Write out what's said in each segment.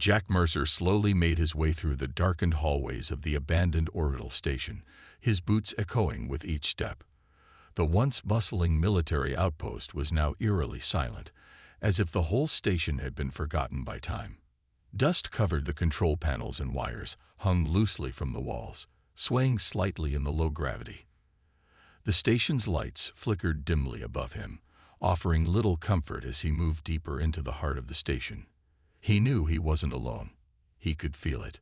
Jack Mercer slowly made his way through the darkened hallways of the abandoned Orbital station, his boots echoing with each step. The once bustling military outpost was now eerily silent, as if the whole station had been forgotten by time. Dust covered the control panels and wires, hung loosely from the walls, swaying slightly in the low gravity. The station's lights flickered dimly above him, offering little comfort as he moved deeper into the heart of the station. He knew he wasn't alone. He could feel it.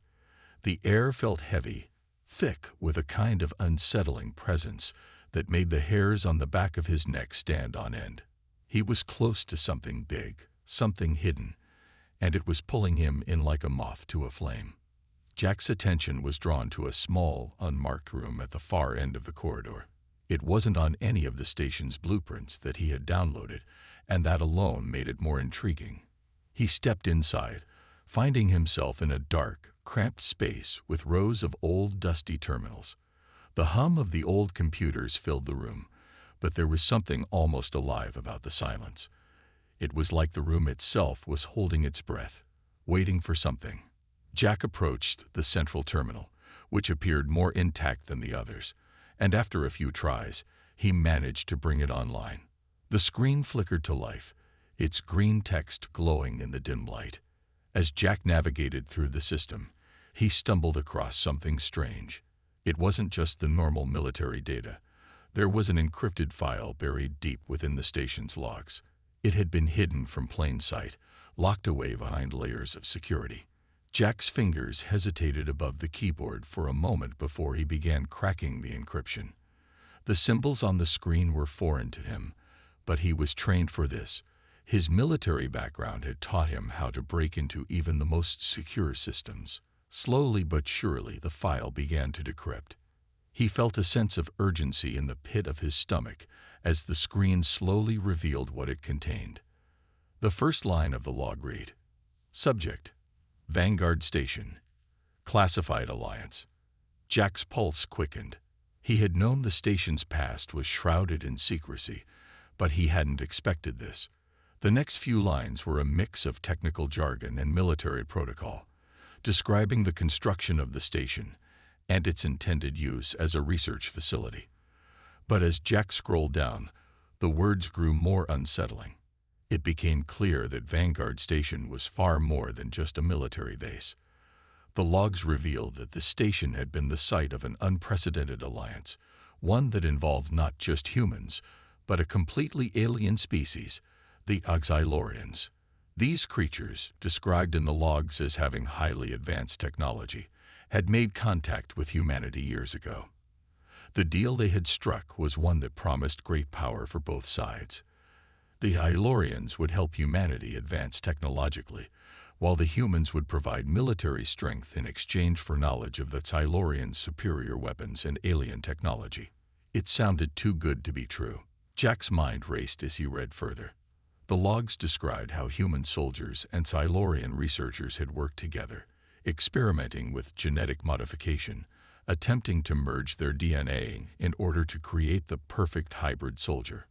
The air felt heavy, thick with a kind of unsettling presence that made the hairs on the back of his neck stand on end. He was close to something big, something hidden, and it was pulling him in like a moth to a flame. Jack's attention was drawn to a small, unmarked room at the far end of the corridor. It wasn't on any of the station's blueprints that he had downloaded, and that alone made it more intriguing. He stepped inside, finding himself in a dark, cramped space with rows of old, dusty terminals. The hum of the old computers filled the room, but there was something almost alive about the silence. It was like the room itself was holding its breath, waiting for something. Jack approached the central terminal, which appeared more intact than the others, and after a few tries, he managed to bring it online. The screen flickered to life, its green text glowing in the dim light. As Jack navigated through the system, he stumbled across something strange. It wasn't just the normal military data. There was an encrypted file buried deep within the station's logs. It had been hidden from plain sight, locked away behind layers of security. Jack's fingers hesitated above the keyboard for a moment before he began cracking the encryption. The symbols on the screen were foreign to him, but he was trained for this. His military background had taught him how to break into even the most secure systems. Slowly but surely, the file began to decrypt. He felt a sense of urgency in the pit of his stomach as the screen slowly revealed what it contained. The first line of the log read, "Subject, Vanguard Station, Classified Alliance." Jack's pulse quickened. He had known the station's past was shrouded in secrecy, but he hadn't expected this. The next few lines were a mix of technical jargon and military protocol, describing the construction of the station and its intended use as a research facility. But as Jack scrolled down, the words grew more unsettling. It became clear that Vanguard Station was far more than just a military base. The logs revealed that the station had been the site of an unprecedented alliance, one that involved not just humans, but a completely alien species, the exhilarating. These creatures, described in the logs as having highly advanced technology, had made contact with humanity years ago. The deal they had struck was one that promised great power for both sides. The Exhilarating would help humanity advance technologically, while the humans would provide military strength in exchange for knowledge of the Exhilarating's superior weapons and alien technology. It sounded too good to be true. Jack's mind raced as he read further. The logs described how human soldiers and Exhilarating researchers had worked together, experimenting with genetic modification, attempting to merge their DNA in order to create the perfect hybrid soldier.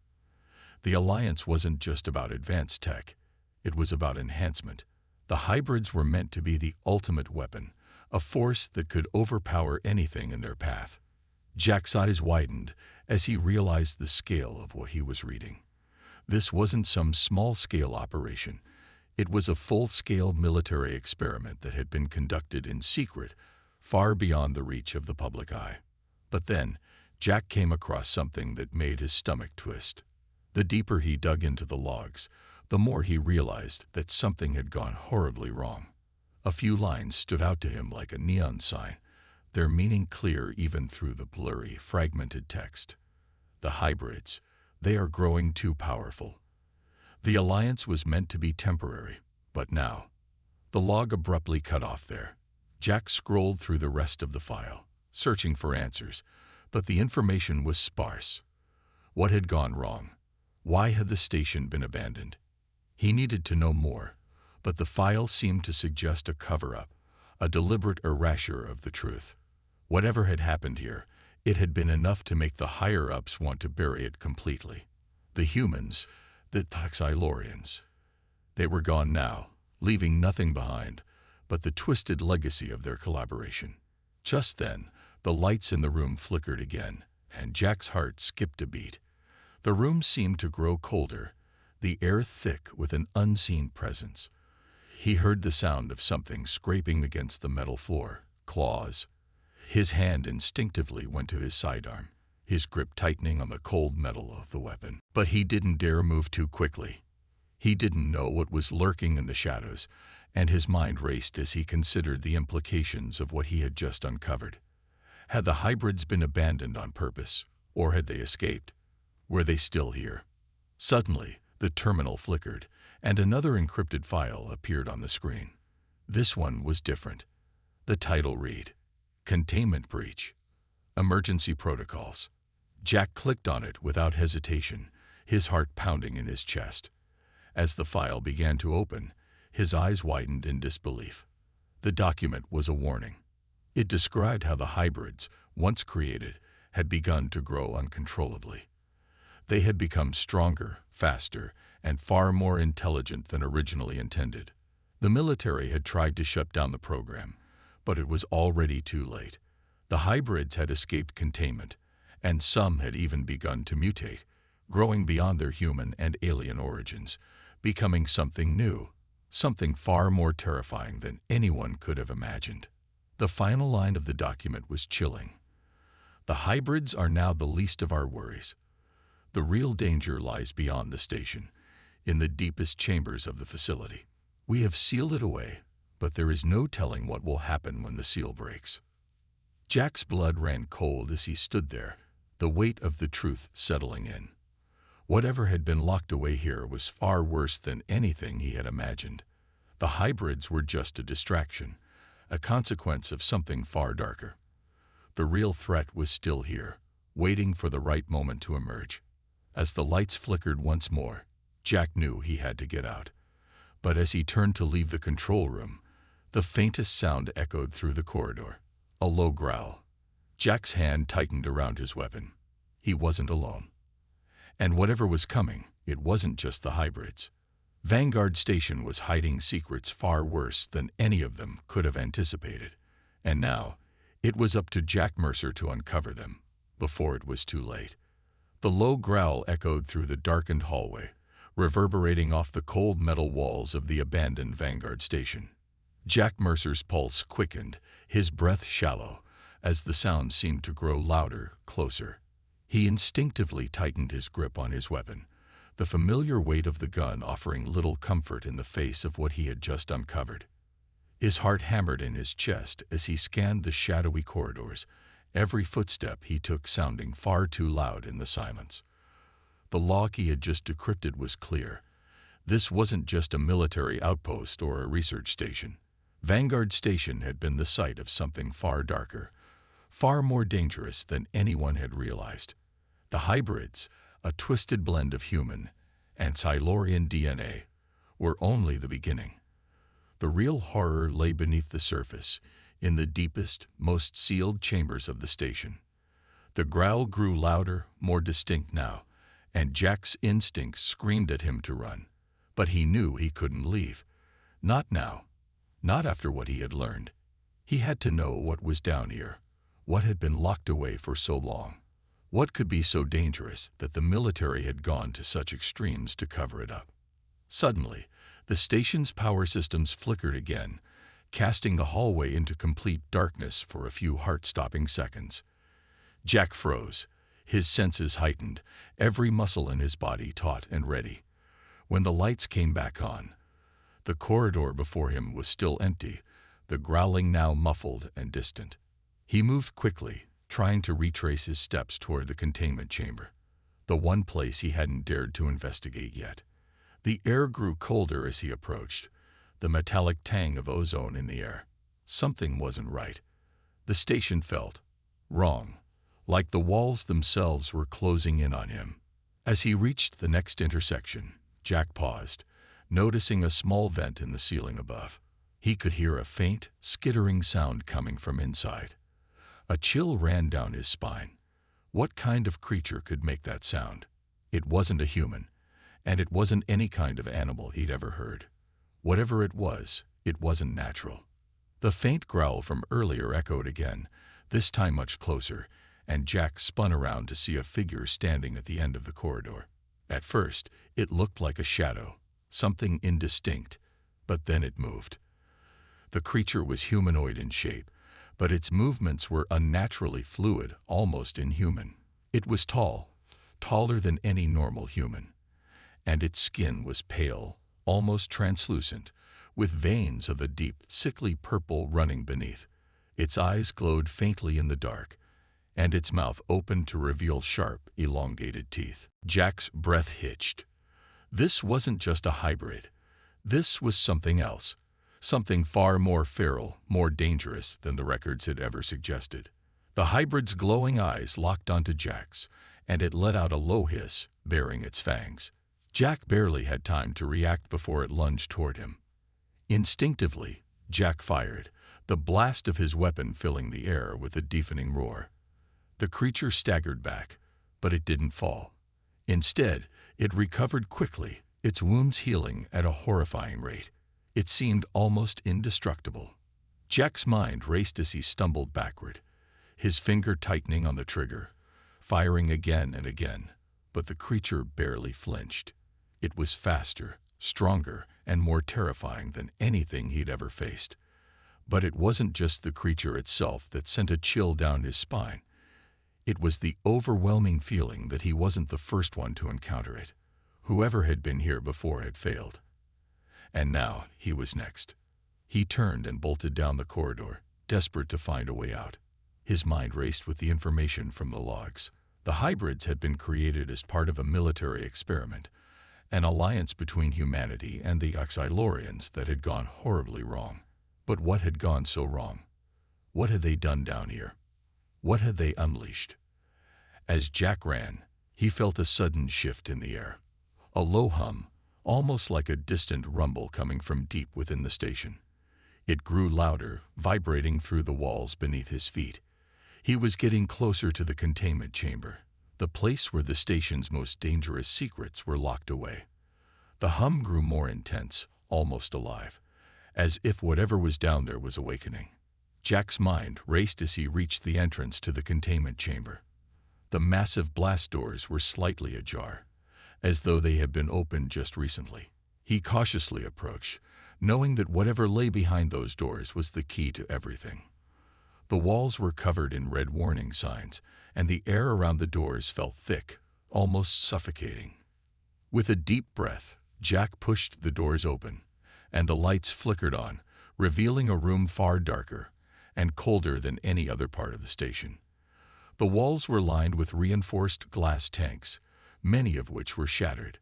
The alliance wasn't just about advanced tech, it was about enhancement. The hybrids were meant to be the ultimate weapon, a force that could overpower anything in their path. Jack's eyes widened as he realized the scale of what he was reading. This wasn't some small-scale operation. It was a full-scale military experiment that had been conducted in secret, far beyond the reach of the public eye. But then, Jack came across something that made his stomach twist. The deeper he dug into the logs, the more he realized that something had gone horribly wrong. A few lines stood out to him like a neon sign, their meaning clear even through the blurry, fragmented text. The hybrids, they are growing too powerful. The alliance was meant to be temporary, but now. The log abruptly cut off there. Jack scrolled through the rest of the file, searching for answers, but the information was sparse. What had gone wrong? Why had the station been abandoned? He needed to know more, but the file seemed to suggest a cover-up, a deliberate erasure of the truth. Whatever had happened here, it had been enough to make the higher-ups want to bury it completely. The humans, the Exhilarating, they were gone now, leaving nothing behind but the twisted legacy of their collaboration. Just then, the lights in the room flickered again, and Jack's heart skipped a beat. The room seemed to grow colder, the air thick with an unseen presence. He heard the sound of something scraping against the metal floor, claws. His hand instinctively went to his sidearm, his grip tightening on the cold metal of the weapon. But he didn't dare move too quickly. He didn't know what was lurking in the shadows, and his mind raced as he considered the implications of what he had just uncovered. Had the hybrids been abandoned on purpose, or had they escaped? Were they still here? Suddenly, the terminal flickered, and another encrypted file appeared on the screen. This one was different. The title read, Containment Breach. Emergency Protocols. Jack clicked on it without hesitation, his heart pounding in his chest. As the file began to open, his eyes widened in disbelief. The document was a warning. It described how the hybrids, once created, had begun to grow uncontrollably. They had become stronger, faster, and far more intelligent than originally intended. The military had tried to shut down the program, but it was already too late. The hybrids had escaped containment, and some had even begun to mutate, growing beyond their human and alien origins, becoming something new, something far more terrifying than anyone could have imagined. The final line of the document was chilling. The hybrids are now the least of our worries. The real danger lies beyond the station, in the deepest chambers of the facility. We have sealed it away, but there is no telling what will happen when the seal breaks. Jack's blood ran cold as he stood there, the weight of the truth settling in. Whatever had been locked away here was far worse than anything he had imagined. The hybrids were just a distraction, a consequence of something far darker. The real threat was still here, waiting for the right moment to emerge. As the lights flickered once more, Jack knew he had to get out. But as he turned to leave the control room, the faintest sound echoed through the corridor, a low growl. Jack's hand tightened around his weapon. He wasn't alone. And whatever was coming, it wasn't just the hybrids. Vanguard Station was hiding secrets far worse than any of them could have anticipated. And now, it was up to Jack Mercer to uncover them, before it was too late. The low growl echoed through the darkened hallway, reverberating off the cold metal walls of the abandoned Vanguard Station. Jack Mercer's pulse quickened, his breath shallow, as the sound seemed to grow louder, closer. He instinctively tightened his grip on his weapon, the familiar weight of the gun offering little comfort in the face of what he had just uncovered. His heart hammered in his chest as he scanned the shadowy corridors, every footstep he took sounding far too loud in the silence. The log he had just decrypted was clear. This wasn't just a military outpost or a research station. Vanguard Station had been the site of something far darker, far more dangerous than anyone had realized. The hybrids, a twisted blend of human and Silurian DNA, were only the beginning. The real horror lay beneath the surface, in the deepest, most sealed chambers of the station. The growl grew louder, more distinct now, and Jack's instincts screamed at him to run. But he knew he couldn't leave. Not now. Not after what he had learned. He had to know what was down here, what had been locked away for so long. What could be so dangerous that the military had gone to such extremes to cover it up? Suddenly, the station's power systems flickered again, casting the hallway into complete darkness for a few heart-stopping seconds. Jack froze, his senses heightened, every muscle in his body taut and ready. When the lights came back on, the corridor before him was still empty, the growling now muffled and distant. He moved quickly, trying to retrace his steps toward the containment chamber, the one place he hadn't dared to investigate yet. The air grew colder as he approached, the metallic tang of ozone in the air. Something wasn't right. The station felt wrong, like the walls themselves were closing in on him. As he reached the next intersection, Jack paused, noticing a small vent in the ceiling above. He could hear a faint, skittering sound coming from inside. A chill ran down his spine. What kind of creature could make that sound? It wasn't a human, and it wasn't any kind of animal he'd ever heard. Whatever it wasn't natural. The faint growl from earlier echoed again, this time much closer, and Jack spun around to see a figure standing at the end of the corridor. At first, it looked like a shadow, something indistinct, but then it moved. The creature was humanoid in shape, but its movements were unnaturally fluid, almost inhuman. It was tall, taller than any normal human, and its skin was pale, almost translucent, with veins of a deep, sickly purple running beneath. Its eyes glowed faintly in the dark, and its mouth opened to reveal sharp, elongated teeth. Jack's breath hitched. This wasn't just a hybrid. This was something else, something far more feral, more dangerous than the records had ever suggested. The hybrid's glowing eyes locked onto Jack's, and it let out a low hiss, baring its fangs. Jack barely had time to react before it lunged toward him. Instinctively, Jack fired, the blast of his weapon filling the air with a deafening roar. The creature staggered back, but it didn't fall. Instead, it recovered quickly, its wounds healing at a horrifying rate. It seemed almost indestructible. Jack's mind raced as he stumbled backward, his finger tightening on the trigger, firing again and again, but the creature barely flinched. It was faster, stronger, and more terrifying than anything he'd ever faced. But it wasn't just the creature itself that sent a chill down his spine. It was the overwhelming feeling that he wasn't the first one to encounter it. Whoever had been here before had failed. And now he was next. He turned and bolted down the corridor, desperate to find a way out. His mind raced with the information from the logs. The hybrids had been created as part of a military experiment, an alliance between humanity and the Exhilarations that had gone horribly wrong. But what had gone so wrong? What had they done down here? What had they unleashed? As Jack ran, he felt a sudden shift in the air. A low hum, almost like a distant rumble coming from deep within the station. It grew louder, vibrating through the walls beneath his feet. He was getting closer to the containment chamber, the place where the station's most dangerous secrets were locked away. The hum grew more intense, almost alive, as if whatever was down there was awakening. Jack's mind raced as he reached the entrance to the containment chamber. The massive blast doors were slightly ajar, as though they had been opened just recently. He cautiously approached, knowing that whatever lay behind those doors was the key to everything. The walls were covered in red warning signs, and the air around the doors felt thick, almost suffocating. With a deep breath, Jack pushed the doors open, and the lights flickered on, revealing a room far darker and colder than any other part of the station. The walls were lined with reinforced glass tanks, many of which were shattered.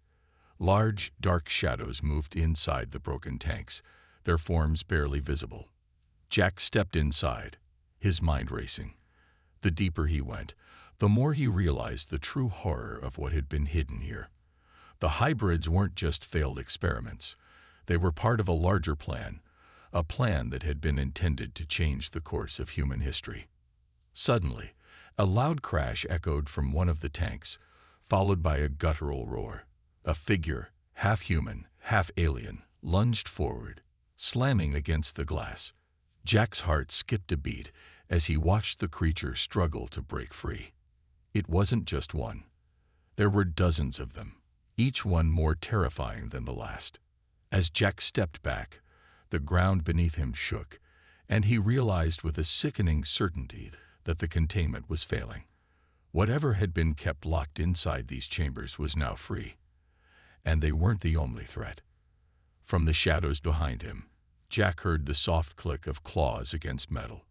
Large, dark shadows moved inside the broken tanks, their forms barely visible. Jack stepped inside, his mind racing. The deeper he went, the more he realized the true horror of what had been hidden here. The hybrids weren't just failed experiments. They were part of a larger plan, a plan that had been intended to change the course of human history. Suddenly, a loud crash echoed from one of the tanks, followed by a guttural roar. A figure, half human, half alien, lunged forward, slamming against the glass. Jack's heart skipped a beat as he watched the creature struggle to break free. It wasn't just one. There were dozens of them, each one more terrifying than the last. As Jack stepped back, the ground beneath him shook, and he realized with a sickening certainty that the containment was failing. Whatever had been kept locked inside these chambers was now free. And they weren't the only threat. From the shadows behind him, Jack heard the soft click of claws against metal.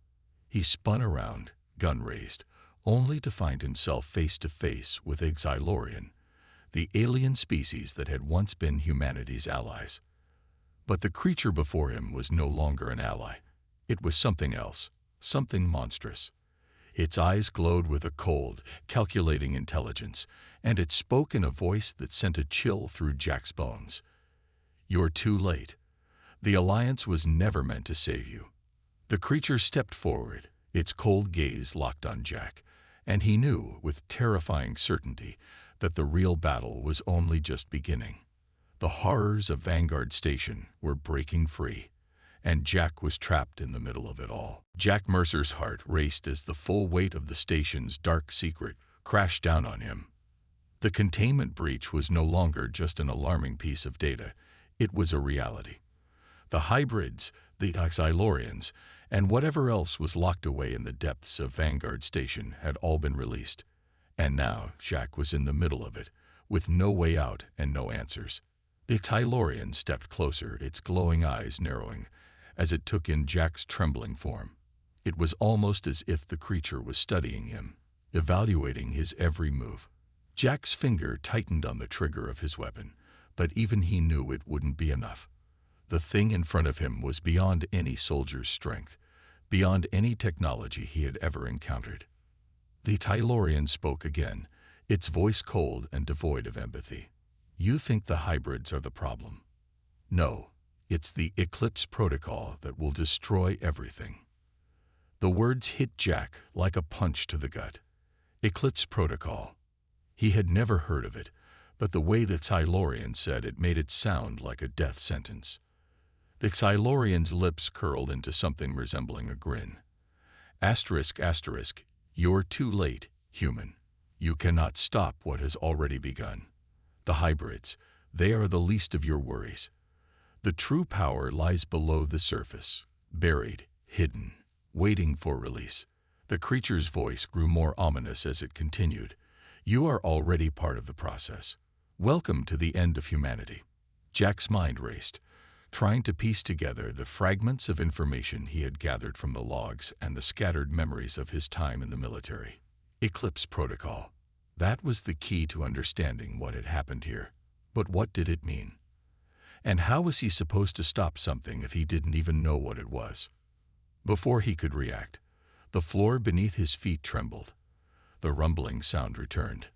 He spun around, gun raised, only to find himself face to face with Exhilarating, the alien species that had once been humanity's allies. But the creature before him was no longer an ally. It was something else, something monstrous. Its eyes glowed with a cold, calculating intelligence, and it spoke in a voice that sent a chill through Jack's bones. "You're too late. The Alliance was never meant to save you." The creature stepped forward, its cold gaze locked on Jack, and he knew with terrifying certainty that the real battle was only just beginning. The horrors of Vanguard Station were breaking free, and Jack was trapped in the middle of it all. Jack Mercer's heart raced as the full weight of the station's dark secret crashed down on him. The containment breach was no longer just an alarming piece of data. It was a reality. The hybrids, the exhilarations, and whatever else was locked away in the depths of Vanguard Station had all been released. And now Jack was in the middle of it, with no way out and no answers. The exhilarating stepped closer, its glowing eyes narrowing, as it took in Jack's trembling form. It was almost as if the creature was studying him, evaluating his every move. Jack's finger tightened on the trigger of his weapon, but even he knew it wouldn't be enough. The thing in front of him was beyond any soldier's strength, beyond any technology he had ever encountered. The Tylorian spoke again, its voice cold and devoid of empathy. "You think the hybrids are the problem. No, it's the Eclipse Protocol that will destroy everything." The words hit Jack like a punch to the gut. Eclipse Protocol. He had never heard of it, but the way the Xylorian said it made it sound like a death sentence. The Xylorian's lips curled into something resembling a grin. Asterisk, asterisk, you're too late, human. You cannot stop what has already begun. The hybrids, they are the least of your worries. The true power lies below the surface, buried, hidden, waiting for release. The creature's voice grew more ominous as it continued. You are already part of the process. Welcome to the end of humanity. Jack's mind raced, trying to piece together the fragments of information he had gathered from the logs and the scattered memories of his time in the military. Eclipse Protocol. That was the key to understanding what had happened here. But what did it mean? And how was he supposed to stop something if he didn't even know what it was? Before he could react, the floor beneath his feet trembled. The rumbling sound returned,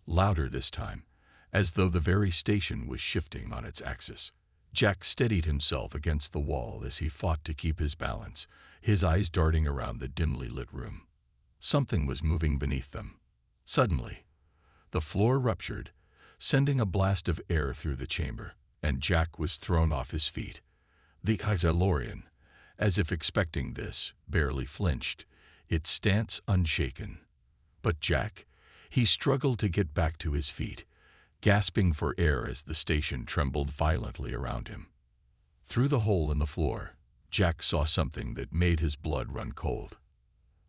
louder this time, as though the very station was shifting on its axis. Jack steadied himself against the wall as he fought to keep his balance, his eyes darting around the dimly lit room. Something was moving beneath them. Suddenly, the floor ruptured, sending a blast of air through the chamber, and Jack was thrown off his feet. The Xylorian, as if expecting this, barely flinched, its stance unshaken. But Jack, he struggled to get back to his feet, gasping for air as the station trembled violently around him. Through the hole in the floor, Jack saw something that made his blood run cold.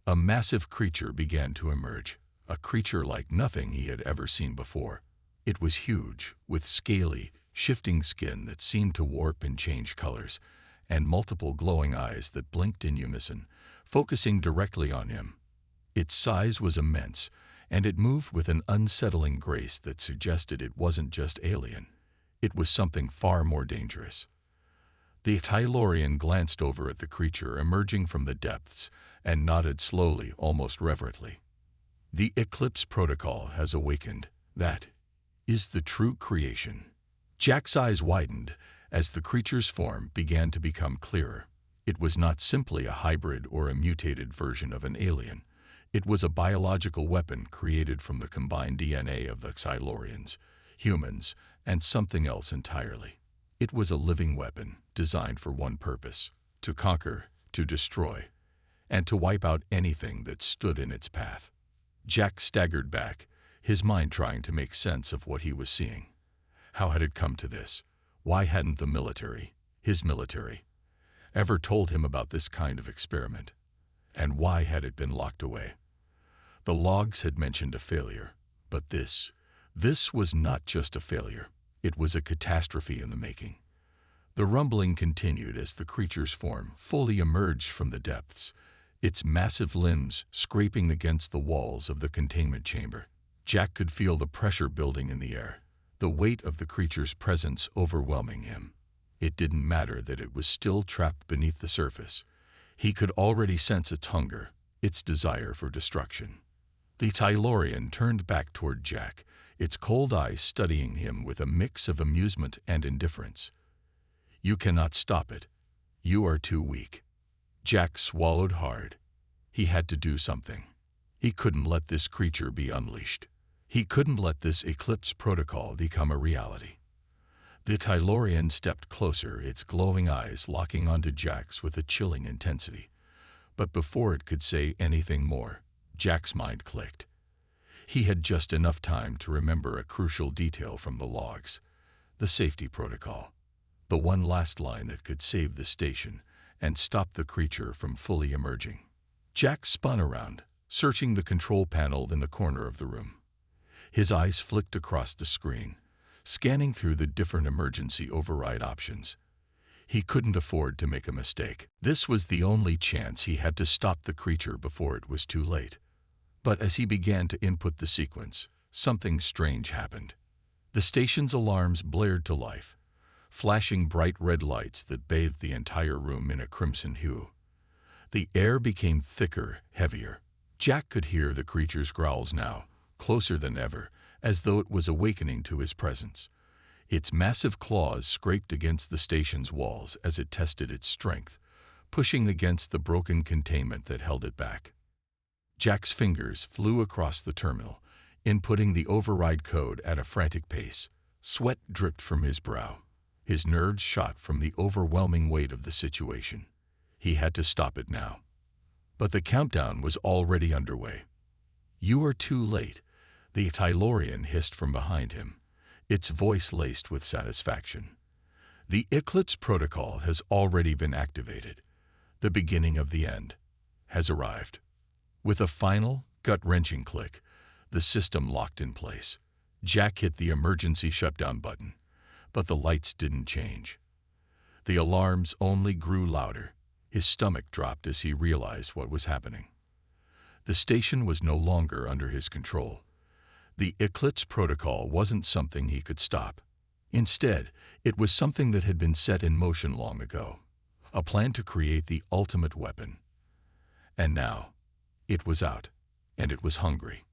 A massive creature began to emerge, a creature like nothing he had ever seen before. It was huge, with scaly, shifting skin that seemed to warp and change colors, and multiple glowing eyes that blinked in unison, focusing directly on him. Its size was immense, and it moved with an unsettling grace that suggested it wasn't just alien. It was something far more dangerous. The Tylorian glanced over at the creature emerging from the depths and nodded slowly, almost reverently. The Eclipse Protocol has awakened. That is the true creation. Jack's eyes widened as the creature's form began to become clearer. It was not simply a hybrid or a mutated version of an alien. It was a biological weapon created from the combined DNA of the Xylorians, humans, and something else entirely. It was a living weapon designed for one purpose: to conquer, to destroy, and to wipe out anything that stood in its path. Jack staggered back, his mind trying to make sense of what he was seeing. How had it come to this? Why hadn't the military, his military, ever told him about this kind of experiment? And why had it been locked away? The logs had mentioned a failure, but this was not just a failure. It was a catastrophe in the making. The rumbling continued as the creature's form fully emerged from the depths, its massive limbs scraping against the walls of the containment chamber. Jack could feel the pressure building in the air, the weight of the creature's presence overwhelming him. It didn't matter that it was still trapped beneath the surface. He could already sense its hunger, its desire for destruction. The Tylorian turned back toward Jack, its cold eyes studying him with a mix of amusement and indifference. "You cannot stop it. You are too weak." Jack swallowed hard. He had to do something. He couldn't let this creature be unleashed. He couldn't let this Eclipse Protocol become a reality. The Tylorian stepped closer, its glowing eyes locking onto Jack's with a chilling intensity. But before it could say anything more, Jack's mind clicked. He had just enough time to remember a crucial detail from the logs: the safety protocol. The one last line that could save the station and stop the creature from fully emerging. Jack spun around, searching the control panel in the corner of the room. His eyes flicked across the screen, scanning through the different emergency override options. He couldn't afford to make a mistake. This was the only chance he had to stop the creature before it was too late. But as he began to input the sequence, something strange happened. The station's alarms blared to life, flashing bright red lights that bathed the entire room in a crimson hue. The air became thicker, heavier. Jack could hear the creature's growls now, closer than ever, as though it was awakening to his presence. Its massive claws scraped against the station's walls as it tested its strength, pushing against the broken containment that held it back. Jack's fingers flew across the terminal, inputting the override code at a frantic pace. Sweat dripped from his brow. His nerves shot from the overwhelming weight of the situation. He had to stop it now. But the countdown was already underway. "You are too late," the Tylorian hissed from behind him, its voice laced with satisfaction. "The Eclipse protocol has already been activated. The beginning of the end has arrived." With a final, gut-wrenching click, the system locked in place. Jack hit the emergency shutdown button, but the lights didn't change. The alarms only grew louder. His stomach dropped as he realized what was happening. The station was no longer under his control. The Eclipse protocol wasn't something he could stop. Instead, it was something that had been set in motion long ago, a plan to create the ultimate weapon. And now, it was out, and it was hungry.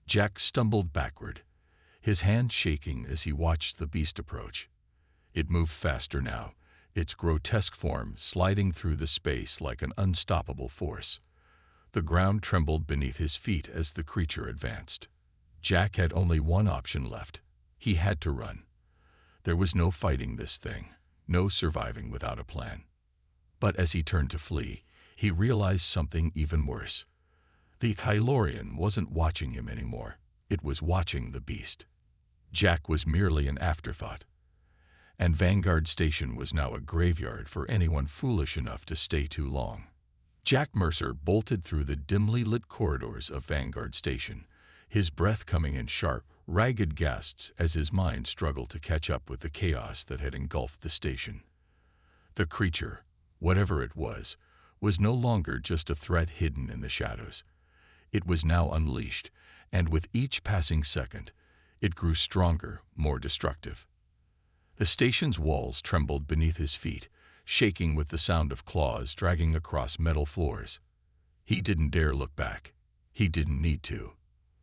Jack stumbled backward, his hand shaking as he watched the beast approach. It moved faster now, its grotesque form sliding through the space like an unstoppable force. The ground trembled beneath his feet as the creature advanced. Jack had only one option left. He had to run. There was no fighting this thing, no surviving without a plan. But as he turned to flee, he realized something even worse. The Tylorian wasn't watching him anymore. It was watching the beast. Jack was merely an afterthought. And Vanguard Station was now a graveyard for anyone foolish enough to stay too long. Jack Mercer bolted through the dimly lit corridors of Vanguard Station, his breath coming in sharp, ragged gasps as his mind struggled to catch up with the chaos that had engulfed the station. The creature, whatever it was no longer just a threat hidden in the shadows. It was now unleashed, and with each passing second, it grew stronger, more destructive. The station's walls trembled beneath his feet, shaking with the sound of claws dragging across metal floors. He didn't dare look back. He didn't need to.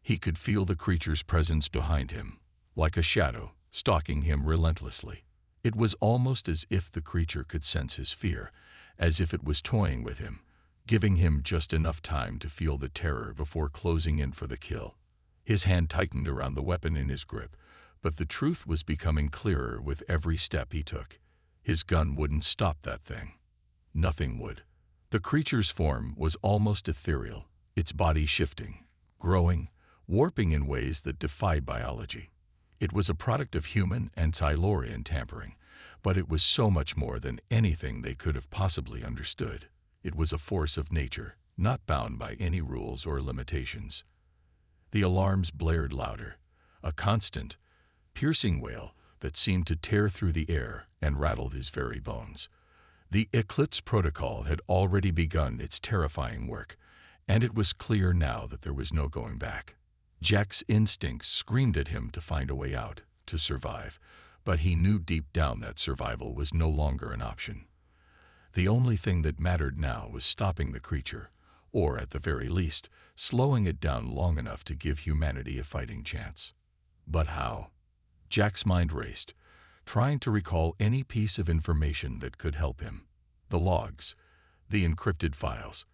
He could feel the creature's presence behind him, like a shadow, stalking him relentlessly. It was almost as if the creature could sense his fear, as if it was toying with him, giving him just enough time to feel the terror before closing in for the kill. His hand tightened around the weapon in his grip, but the truth was becoming clearer with every step he took. His gun wouldn't stop that thing. Nothing would. The creature's form was almost ethereal, its body shifting, growing, warping in ways that defied biology. It was a product of human and Tylorian tampering, but it was so much more than anything they could have possibly understood. It was a force of nature, not bound by any rules or limitations. The alarms blared louder, a constant, piercing wail that seemed to tear through the air and rattled his very bones. The Eclipse protocol had already begun its terrifying work, and it was clear now that there was no going back. Jack's instincts screamed at him to find a way out, to survive, but he knew deep down that survival was no longer an option. The only thing that mattered now was stopping the creature, or at the very least, slowing it down long enough to give humanity a fighting chance. But how? Jack's mind raced, trying to recall any piece of information that could help him. The logs, the encrypted files.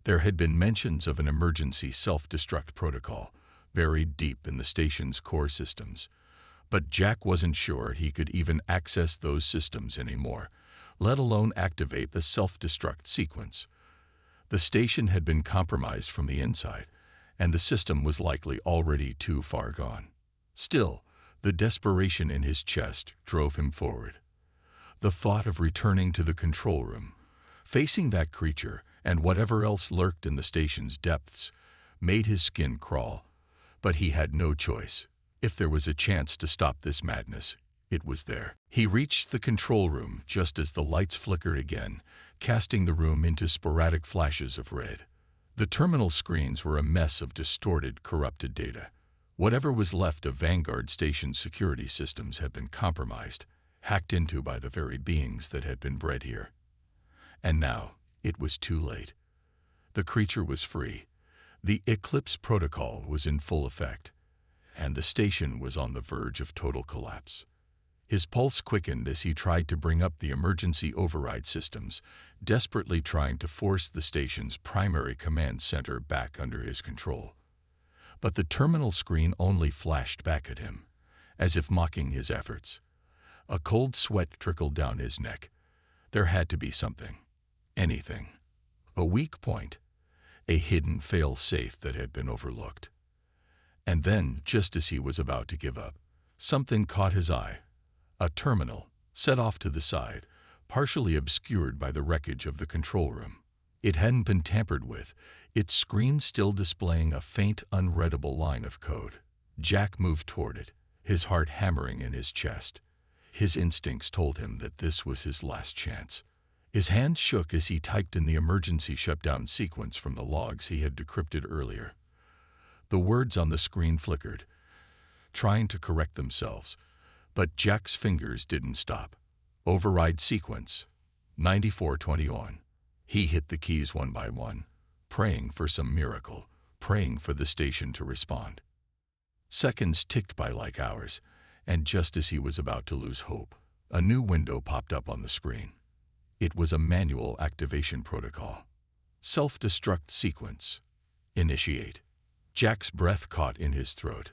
There had been mentions of an emergency self-destruct protocol, buried deep in the station's core systems. But Jack wasn't sure he could even access those systems anymore, let alone activate the self-destruct sequence. The station had been compromised from the inside, and the system was likely already too far gone. Still, the desperation in his chest drove him forward. The thought of returning to the control room, facing that creature and whatever else lurked in the station's depths, made his skin crawl. But he had no choice. If there was a chance to stop this madness, it was there. He reached the control room just as the lights flickered again, casting the room into sporadic flashes of red. The terminal screens were a mess of distorted, corrupted data. Whatever was left of Vanguard Station's security systems had been compromised, hacked into by the very beings that had been bred here. And now, it was too late. The creature was free. The Eclipse Protocol was in full effect, and the station was on the verge of total collapse. His pulse quickened as he tried to bring up the emergency override systems, desperately trying to force the station's primary command center back under his control. But the terminal screen only flashed back at him, as if mocking his efforts. A cold sweat trickled down his neck. There had to be something. Anything. A weak point. A hidden fail-safe that had been overlooked. And then, just as he was about to give up, something caught his eye. A terminal, set off to the side, partially obscured by the wreckage of the control room. It hadn't been tampered with, its screen still displaying a faint, unreadable line of code. Jack moved toward it, his heart hammering in his chest. His instincts told him that this was his last chance. His hand shook as he typed in the emergency shutdown sequence from the logs he had decrypted earlier. The words on the screen flickered, trying to correct themselves, but Jack's fingers didn't stop. Override sequence, 9421. He hit the keys one by one, praying for some miracle, praying for the station to respond. Seconds ticked by like hours, and just as he was about to lose hope, a new window popped up on the screen. It was a manual activation protocol. Self-destruct sequence. Initiate. Jack's breath caught in his throat.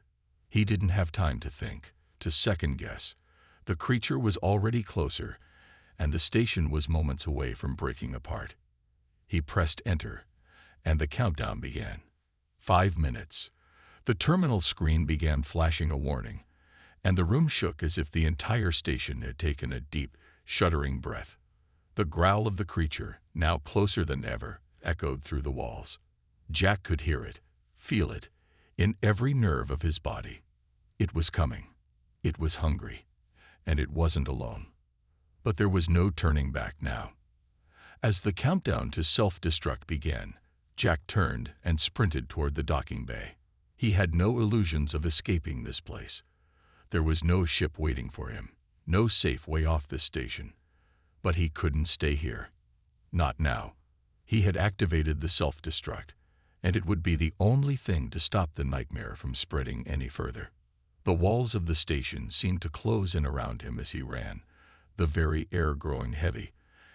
He didn't have time to think, to second-guess. The creature was already closer, and the station was moments away from breaking apart. He pressed enter, and the countdown began. 5 minutes. The terminal screen began flashing a warning, and the room shook as if the entire station had taken a deep, shuddering breath. The growl of the creature, now closer than ever, echoed through the walls. Jack could hear it, feel it, in every nerve of his body. It was coming. It was hungry, and it wasn't alone. But there was no turning back now. As the countdown to self-destruct began, Jack turned and sprinted toward the docking bay. He had no illusions of escaping this place. There was no ship waiting for him, no safe way off this station. But he couldn't stay here. Not now. He had activated the self-destruct, and it would be the only thing to stop the nightmare from spreading any further. The walls of the station seemed to close in around him as he ran, the very air growing heavy,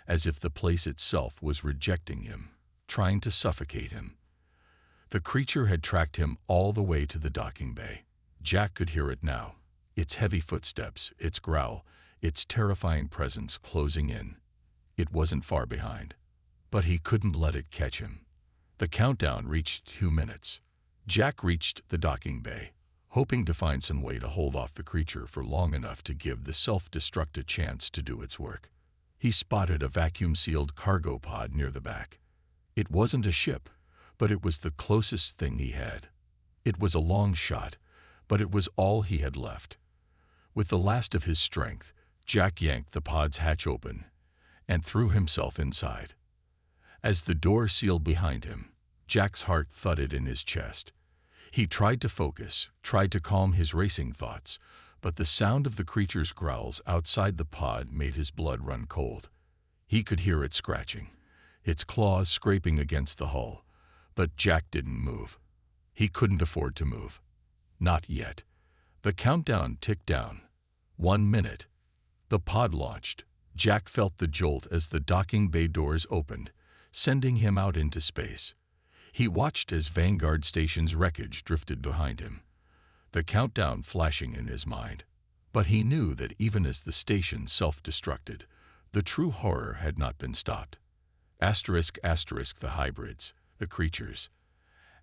as if the place itself was rejecting him, trying to suffocate him. The creature had tracked him all the way to the docking bay. Jack could hear it now, its heavy footsteps, its growl, its terrifying presence closing in. It wasn't far behind, but he couldn't let it catch him. The countdown reached 2 minutes. Jack reached the docking bay, hoping to find some way to hold off the creature for long enough to give the self-destruct a chance to do its work. He spotted a vacuum-sealed cargo pod near the back. It wasn't a ship, but it was the closest thing he had. It was a long shot, but it was all he had left. With the last of his strength, Jack yanked the pod's hatch open and threw himself inside. As the door sealed behind him, Jack's heart thudded in his chest. He tried to focus, tried to calm his racing thoughts, but the sound of the creature's growls outside the pod made his blood run cold. He could hear it scratching, its claws scraping against the hull, but Jack didn't move. He couldn't afford to move. Not yet. The countdown ticked down. 1 minute. The pod launched. Jack felt the jolt as the docking bay doors opened, sending him out into space. He watched as Vanguard Station's wreckage drifted behind him, the countdown flashing in his mind. But he knew that even as the station self-destructed, the true horror had not been stopped. Asterisk, asterisk, the hybrids, the creatures.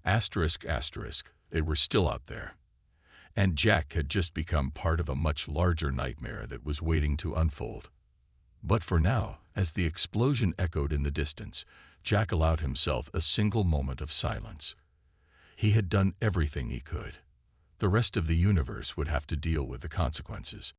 Asterisk, asterisk, they were still out there. And Jack had just become part of a much larger nightmare that was waiting to unfold. But for now, as the explosion echoed in the distance, Jack allowed himself a single moment of silence. He had done everything he could. The rest of the universe would have to deal with the consequences.